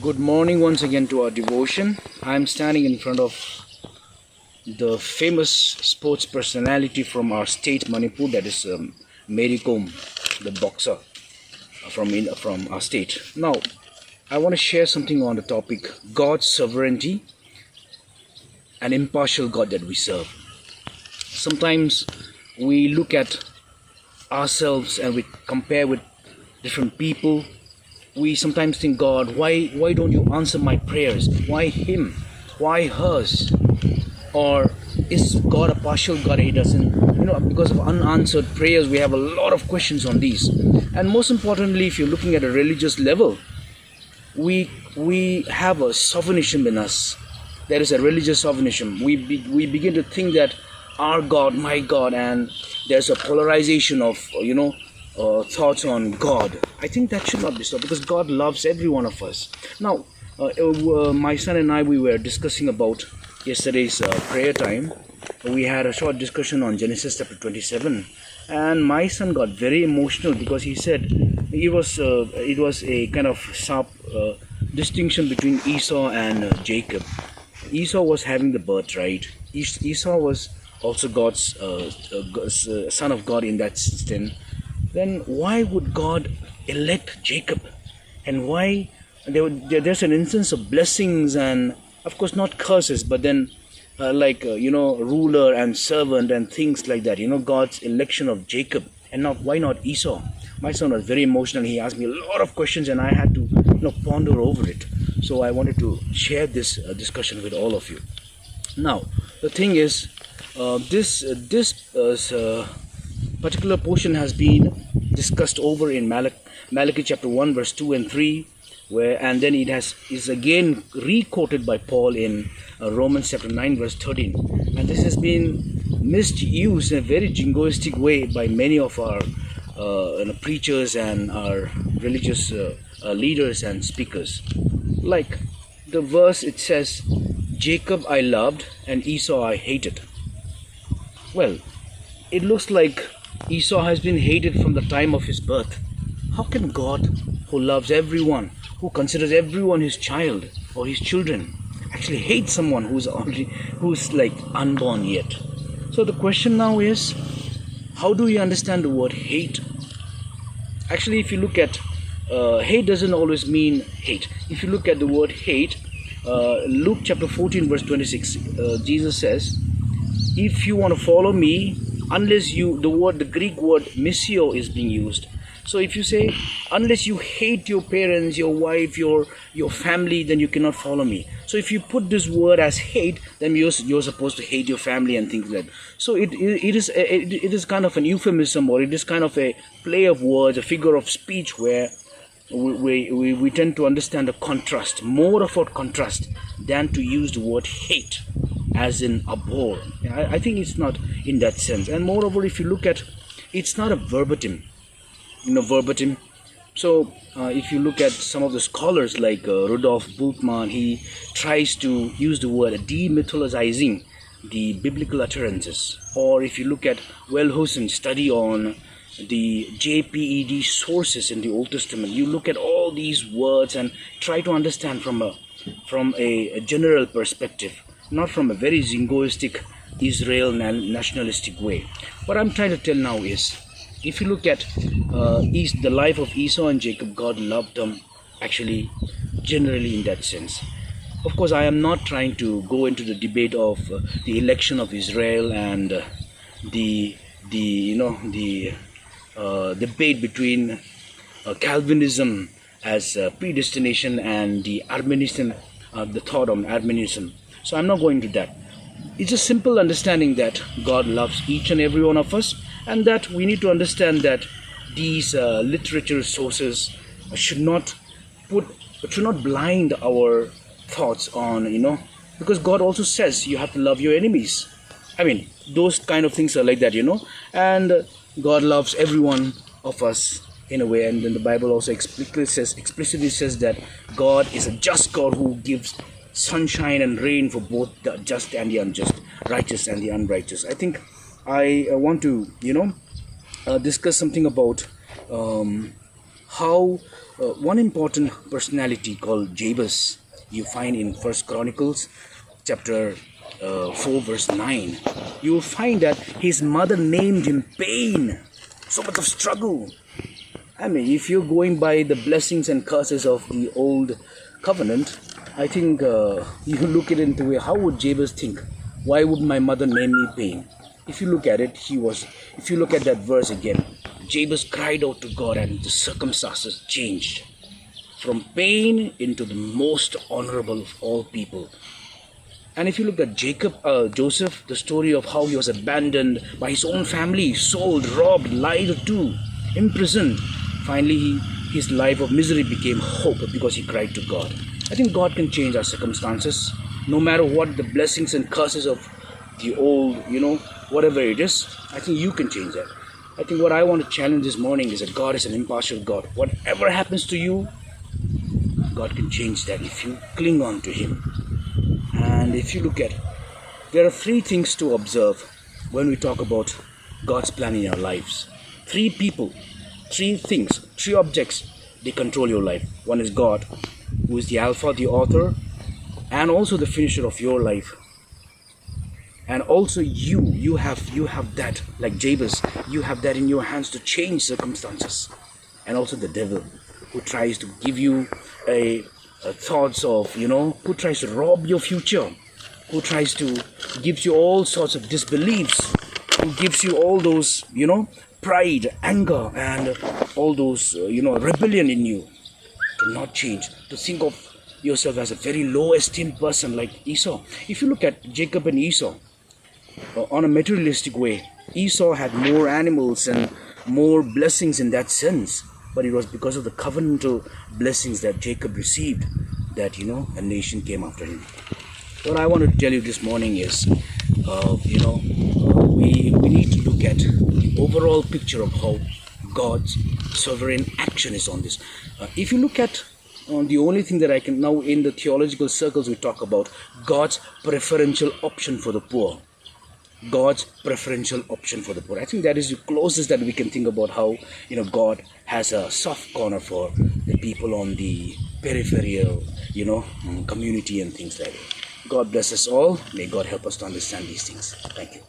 Good morning once again to our devotion. I'm standing in front of the famous sports personality from our state, Manipur, that is Mary Kom, the boxer from our state. Now, I want to share something on the topic God's sovereignty and impartial God that we serve. Sometimes we look at ourselves and we compare with different people. We sometimes think, God, why don't you answer my prayers? Why him? Why hers? Or is God a partial God? He doesn't, because of unanswered prayers, we have a lot of questions on these. And most importantly, if you're looking at a religious level, we have a chauvinism in us. There is a religious chauvinism. We begin to think that our God, my God, and there's a polarization of thoughts on God. I think that should not be so, because God loves every one of us. Now, my son and I, we were discussing about yesterday's prayer time. We had a short discussion on Genesis chapter 27, and my son got very emotional because he said it was a kind of sharp distinction between Esau and Jacob. Esau was having the birthright. Esau was also God's son of God in that sense. Then why would God elect Jacob? And why there's an instance of blessings and of course not curses, but then ruler and servant and things like that. God's election of Jacob, and why not Esau? My son was very emotional. He asked me a lot of questions, and I had to ponder over it. So I wanted to share this discussion with all of you. Now the thing is, this particular portion has been discussed over in Malachi chapter 1 verse 2 and 3, and then is again re-quoted by Paul in Romans chapter 9 verse 13, and this has been misused in a very jingoistic way by many of our preachers and our religious leaders and speakers. Like the verse, it says, Jacob I loved and Esau I hated. Well, it looks like Esau has been hated from the time of his birth. How can God, who loves everyone, who considers everyone his child or his children, actually hate someone who's like unborn yet? So the question now is, how do we understand the word hate? Actually, if you look at hate doesn't always mean hate. If you look at the word hate, Luke chapter 14 verse 26, Jesus says, if you want to follow me, unless the Greek word misio is being used. So if you say, unless you hate your parents, your wife, your family, then you cannot follow me. So if you put this word as hate, then you're supposed to hate your family and things like that. So it is kind of an euphemism, or it is kind of a play of words, a figure of speech, where we tend to understand a contrast, more of a contrast, than to use the word hate as in abhor. I think it's not in that sense. And moreover, if you look at, it's not a verbatim. So if you look at some of the scholars like Rudolf Bultmann, he tries to use the word demythologizing the biblical utterances. Or if you look at Wellhausen's study on the JPED sources in the Old Testament, you look at all these words and try to understand from a general perspective, not from a very jingoistic Israel nationalistic way. What I'm trying to tell now is, if you look at the life of Esau and Jacob, God loved them actually generally in that sense. Of course, I am not trying to go into the debate of the election of Israel and the debate between Calvinism as predestination and the Arminian, the thought on Arminianism. So I'm not going to that. It's a simple understanding that God loves each and every one of us, and that we need to understand that these literature sources should not blind our thoughts on, because God also says you have to love your enemies. I mean, those kind of things are like that, and God loves every one of us in a way. And then the Bible also explicitly says that God is a just God who gives sunshine and rain for both the just and the unjust, righteous and the unrighteous. I think I want to discuss something about how One important personality called Jabez you find in First Chronicles chapter 4 verse 9. You will find that his mother named him pain, so much of struggle. I mean, if you're going by the blessings and curses of the old covenant, I think you look it into it. How would Jabez think? Why would my mother name me pain? If you look at it, if you look at that verse again, Jabez cried out to God and the circumstances changed from pain into the most honorable of all people. And if you look at Joseph, the story of how he was abandoned by his own family, sold, robbed, lied to, imprisoned. Finally, his life of misery became hope because he cried to God. I think God can change our circumstances, no matter what the blessings and curses of the old, whatever it is. I think you can change that. I think what I want to challenge this morning is that God is an impartial God. Whatever happens to you, God can change that if you cling on to Him. And if you look at, there are three things to observe when we talk about God's plan in our lives. Three people, three things, three objects, they control your life. One is God, who is the Alpha, the author, and also the finisher of your life. And also you have that, like Jabez, you have that in your hands to change circumstances. And also the devil, who tries to give you a thoughts of, who tries to rob your future, who tries to gives you all sorts of disbeliefs, who gives you all those, pride, anger, and all those, rebellion in you, to not change, to think of yourself as a very low esteemed person like Esau. If you look at Jacob and Esau, on a materialistic way, Esau had more animals and more blessings in that sense, but it was because of the covenantal blessings that Jacob received that, a nation came after him. What I want to tell you this morning is, we need to look at the overall picture of how God's sovereign action is on this. If you look at the only thing that I can now, in the theological circles, we talk about God's preferential option for the poor. God's preferential option for the poor. I think that is the closest that we can think about how, God has a soft corner for the people on the peripheral, community and things like that. God bless us all. May God help us to understand these things. Thank you.